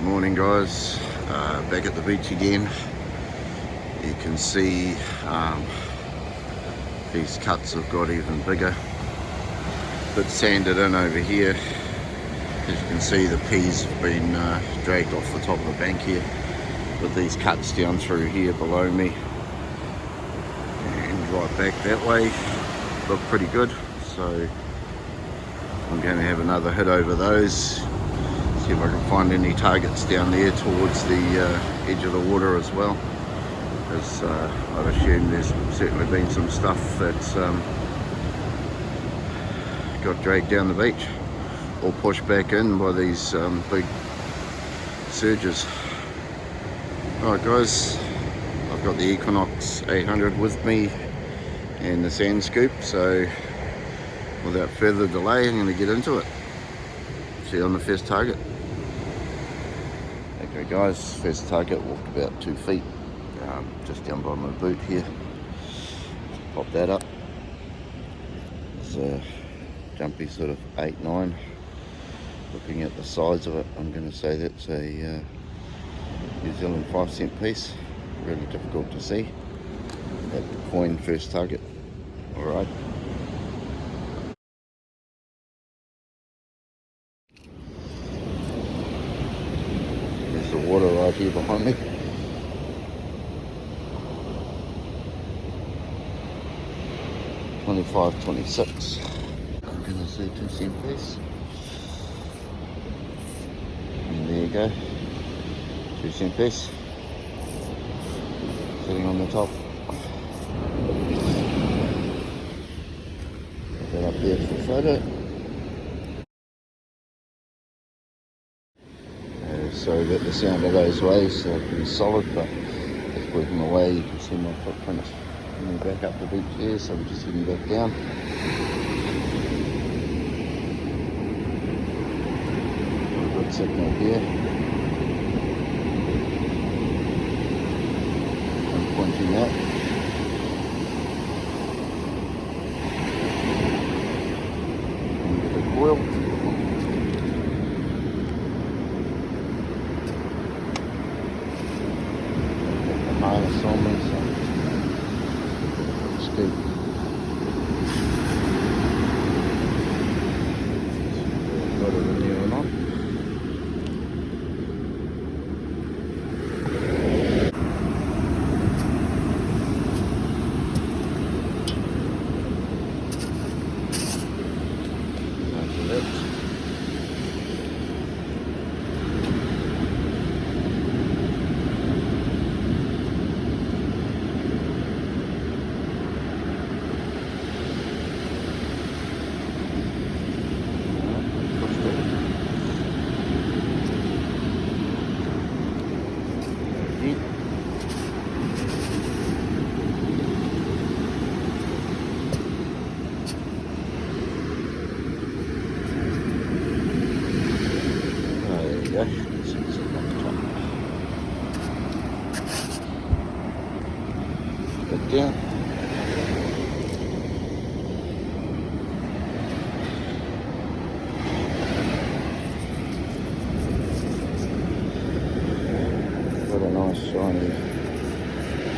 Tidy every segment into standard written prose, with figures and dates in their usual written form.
Morning guys, back at the beach again. You can see these cuts have got even bigger, bit sanded in over here. As you can see, the peas have been dragged off the top of the bank here, with these cuts down through here below me and right back that way look pretty good. So I'm going to have another hit over those, see if I can find any targets down there towards the edge of the water as well, because I'd assume there's certainly been some stuff that's got dragged down the beach or pushed back in by these big surges. Alright guys, I've got the Equinox 800 with me and the sand scoop, so without further delay I'm going to get into it. See you on the first target. Okay guys, first target, walked about 2 feet, just down by my boot here. Pop that up. It's a jumpy sort of 8-9. Looking at the size of it, I'm going to say that's a New Zealand 5-cent piece. Really difficult to see. At the coin, first target. Alright. There's the water right here behind me. $25.26. I'm going to say 2-cent piece. And there you go. 2-cent piece. Sitting on the top. Put that up there for a photo. Sorry about the sound of those waves, they're pretty solid, but just working away, you can see my footprint coming back up the beach here, so I'm just heading back down. Got a good signal here. I'm pointing out. And the coil. Minus on me, so scoop. Got it in there or not. After that. Back down. What a nice shiny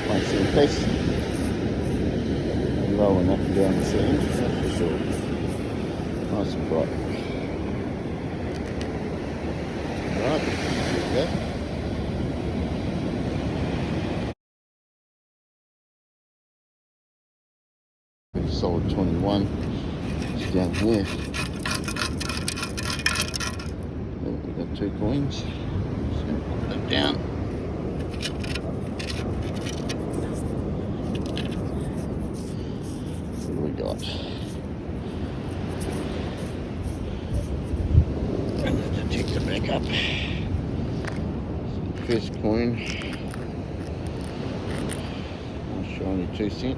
1-cent piece. Low enough and down the sand, that's for sure. Nice and bright. Alright, there you go. Pretty solid 21. It's down here. We've got 2 coins. Just going to put that down. What do we got? And the detector back up. So first coin. Nice shiny 2-cent.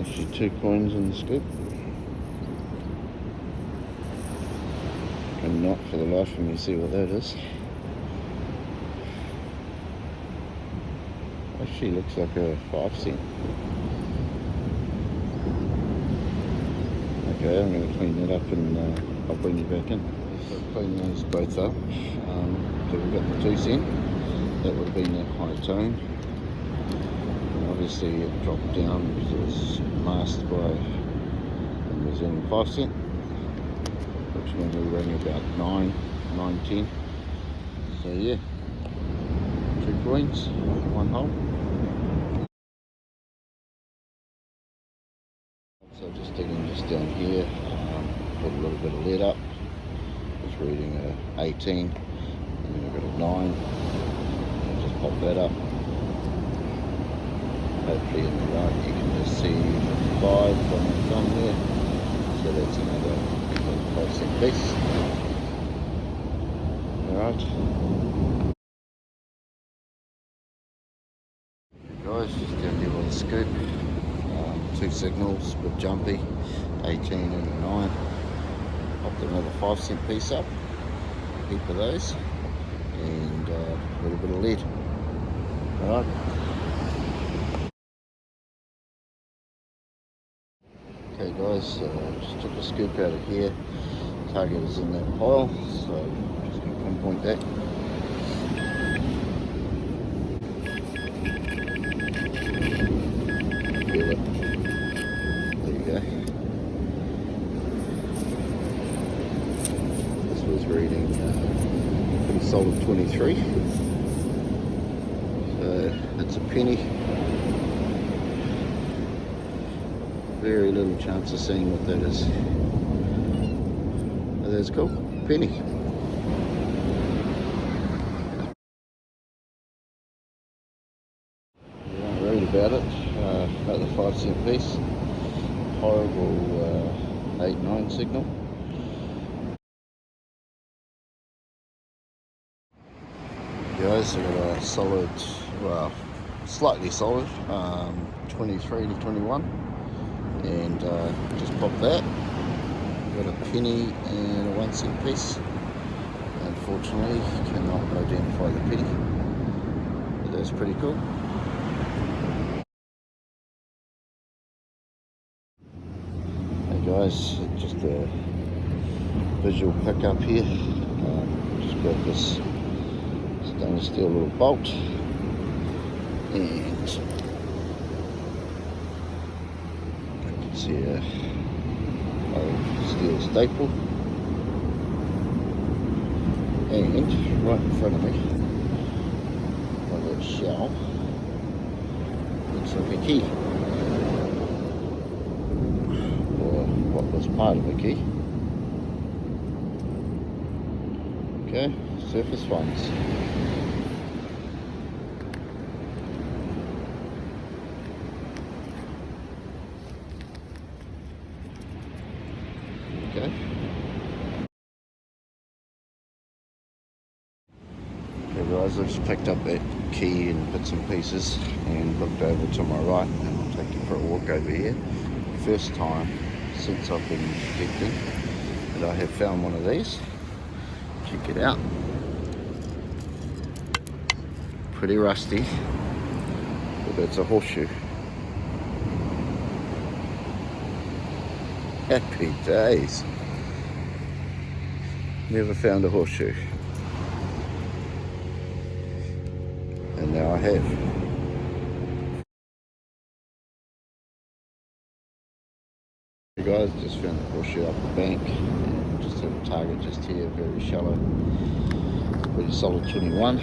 Actually 2 coins in the scoop. And not for the life of me see what that is. Actually looks like a 5-cent. Okay, I'm going to clean that up and I'll bring you back in. So clean those both up. So we've got the 2 cent, that would have been that high tone. And obviously it dropped down because it was masked by the New Zealand 5 cent, which normally rang about 9.10. So yeah, 2 coins, 1 hole. So just digging just down here, put a little bit of lead up. It's reading a 18, and then we've got a 9. I'll just pop that up. Hopefully in the right you can just see 5 on the thumb there. So that's another 5 cent piece. Alright. Guys, just down here with a scoop. 2 signals with jumpy, 18 and a 9. Popped another 5 cent piece up, a heap of those, and a little bit of lead. Alright. Okay guys, just took a scoop out of here. Target is in that pile, so just going to pinpoint that. Feel it. There you go. This was reading pretty solid 23. So that's a penny. Very little chance of seeing what that is. Oh, that's cool. Penny. You don't read about it. About the 5 cent piece. Horrible 8-9 signal. Guys, I got a solid, well, slightly solid, 23 to 21, and just popped that. Got a penny and a 1 cent piece. Unfortunately, cannot identify the penny, but that's pretty cool. Hey guys, just a visual pickup here. Just got this stainless steel little bolt and I can see a old steel staple, and right in front of me on that shell looks like a key, or what was part of a key. Okay, surface ones. Okay. Okay guys, I just picked up that key in bits and pieces and looked over to my right, and I'll take you for a walk over here. First time since I've been detecting that I have found one of these. Check it out. Pretty rusty, but it's a horseshoe. Happy days. Never found a horseshoe. And now I have. Hey guys, just found the horseshoe up the bank. And just have a target just here, very shallow. Pretty solid 21.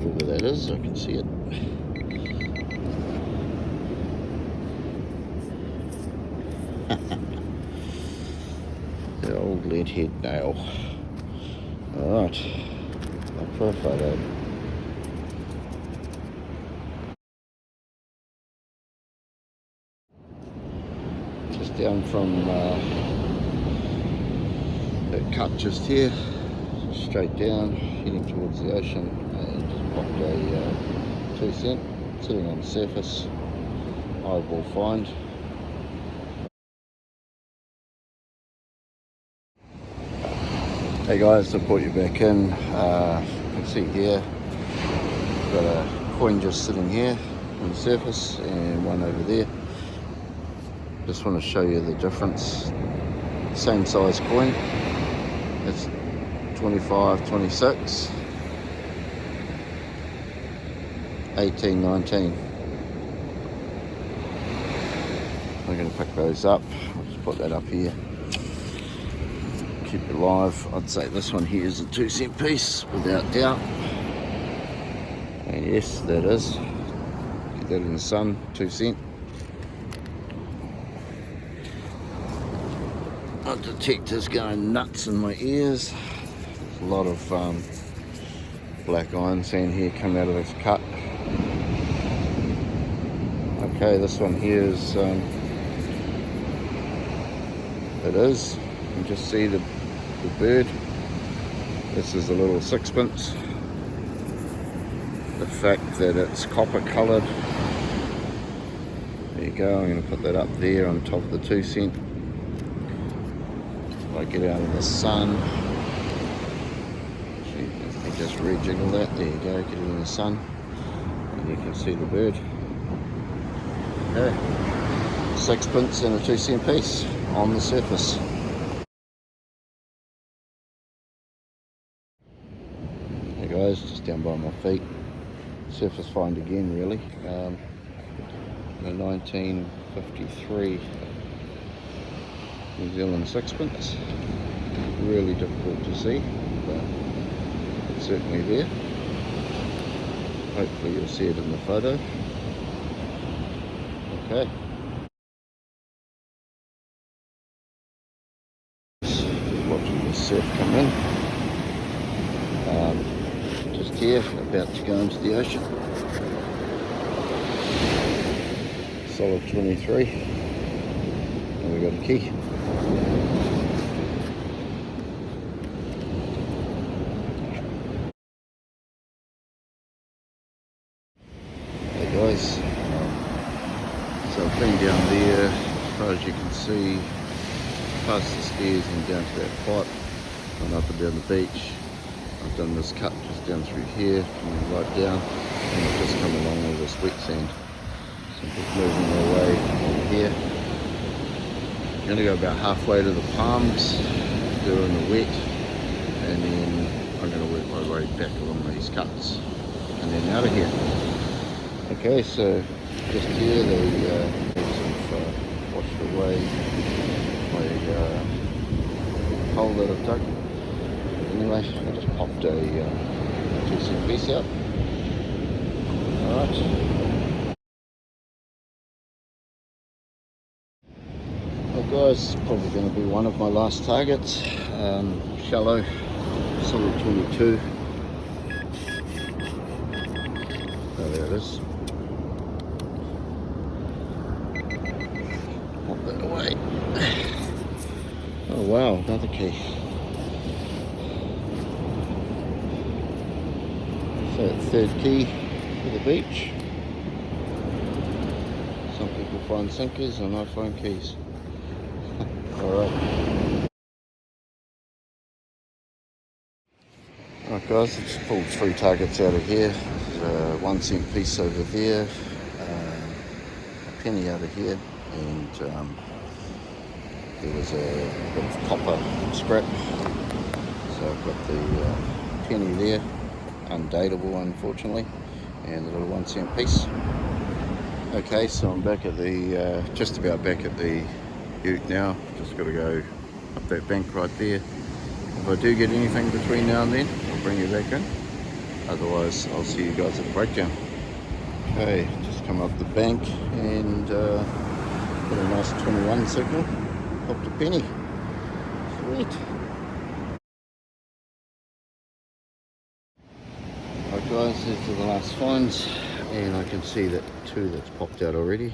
Whoever that is, I can see it. The old lead head nail. Alright, up for a photo. Just down from that cut just here, straight down, heading towards the ocean, and just popped a 2 cent sitting on the surface. Eyeball find. Hey guys, I brought you back in. You can see here got a coin just sitting here on the surface and one over there. Just want to show you the difference. Same size coin. It's 25, 26, 18, 19. I'm going to pick those up. I'll just put that up here. Keep it live. I'd say this one here is a 2-cent piece, without doubt. And yes, that is. Get that in the sun, 2 cent. My detector's going nuts in my ears. There's a lot of black iron sand here coming out of this cut. Okay, this one here is, it is. You can just see the bird. This is a little sixpence. The fact that it's copper coloured. There you go, I'm going to put that up there on top of the 2 cent. If I get out of the sun, actually, just rejiggle that. There you go, get it in the sun, and you can see the bird. Okay, sixpence and a 2 cent piece on the surface. Hey guys, just down by my feet. Surface find again, really. The 1953 New Zealand sixpence. Really difficult to see, but it's certainly there. Hopefully you'll see it in the photo. Okay. Just watching the surf come in. Just here, about to go into the ocean. Solid 23. And we got a key. Hey guys, so I've been down there, as far as you can see, past the stairs and down to that pipe, and up and down the beach. I've done this cut just down through here, coming right down, and I've just come along all this wet sand. So I'm just moving my way over here. I'm going to go about halfway to the palms, doing the wet, and then I'm going to work my way back along these cuts, and then out of here. Okay, so just here they have washed away my hole that I've dug. Anyway, I just popped a 2 cent piece out. Alright. Well guys, it's probably going to be one of my last targets. Shallow, solid 22. Oh, there it is. Pop that away. Oh wow, another key. So third key for the beach. Some people find sinkers and I find keys. Alright. Alright guys, I just pulled 3 targets out of here. There's a 1 cent piece over there, a penny out of here, and there was a bit of copper scrap. So I've got the penny there, undateable unfortunately, and a little 1 cent piece. Okay, so I'm back at the, just about back at the ute now. Just got to go up that bank right there. If I do get anything between now and then, I'll bring you back in. Otherwise, I'll see you guys at the breakdown. Okay, just come up the bank and got a nice 21 signal. Popped a penny. Sweet. Alright guys, these are the last finds, and I can see that 2 that's popped out already.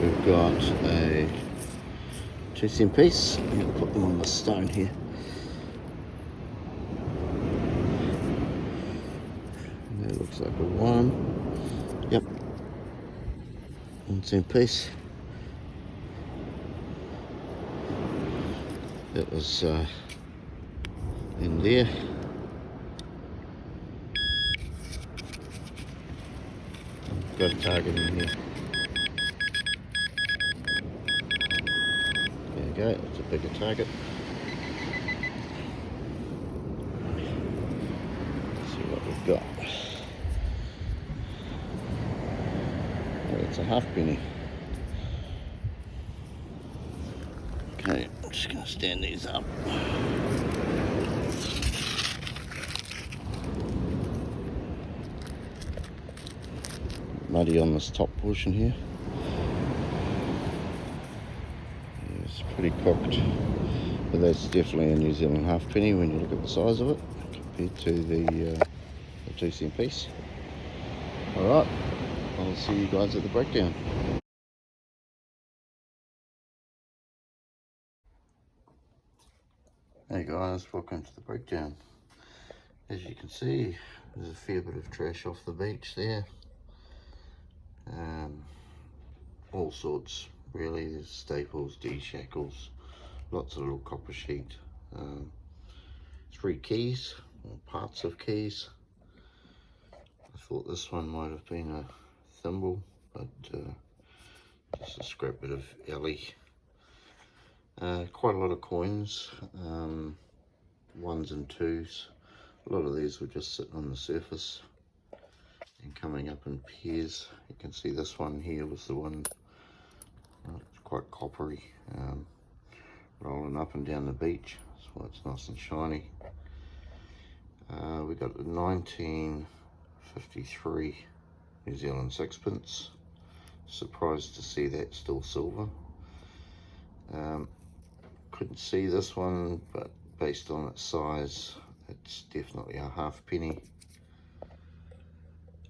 We've got a 2 cent piece. I'm going to put them on the stone here. And that looks like a 1. Yep. 1 cent piece. That was in there. got a target in here. There you go, it's a bigger target. Let's see what we've got. Oh, it's a halfpenny. Okay, I'm just going to stand these up. Muddy on this top portion here. Yeah, it's pretty cocked, but that's definitely a New Zealand halfpenny when you look at the size of it compared to the 2-cent piece. Alright, I'll see you guys at the breakdown. Hey guys, welcome to the breakdown. As you can see, there's a fair bit of trash off the beach there. All sorts really. There's staples, D-shackles, lots of little copper sheet, 3 keys, or parts of keys. I thought this one might have been a thimble, but just a scrap bit of alley. Quite a lot of coins, 1s and 2s. A lot of these were just sitting on the surface and coming up in pairs. You can see this one here was the one, it's quite coppery, rolling up and down the beach. That's why it's nice and shiny. We got the 1953 New Zealand sixpence. Surprised to see that still silver. Couldn't see this one, but based on its size, it's definitely a halfpenny.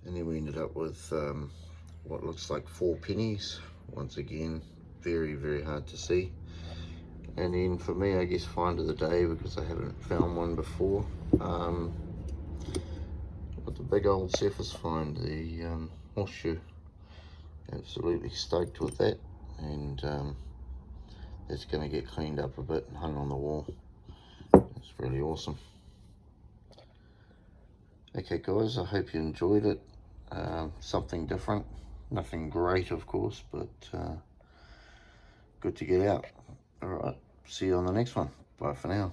And then we ended up with what looks like 4 pennies. Once again, very, very hard to see. And then for me, I guess find of the day, because I haven't found one before, got the big old surface find, the horseshoe. Absolutely stoked with that, and it's going to get cleaned up a bit and hung on the wall. It's really awesome. Okay guys, I hope you enjoyed it. Something different, nothing great of course, but good to get out. Alright, see you on the next one. Bye for now.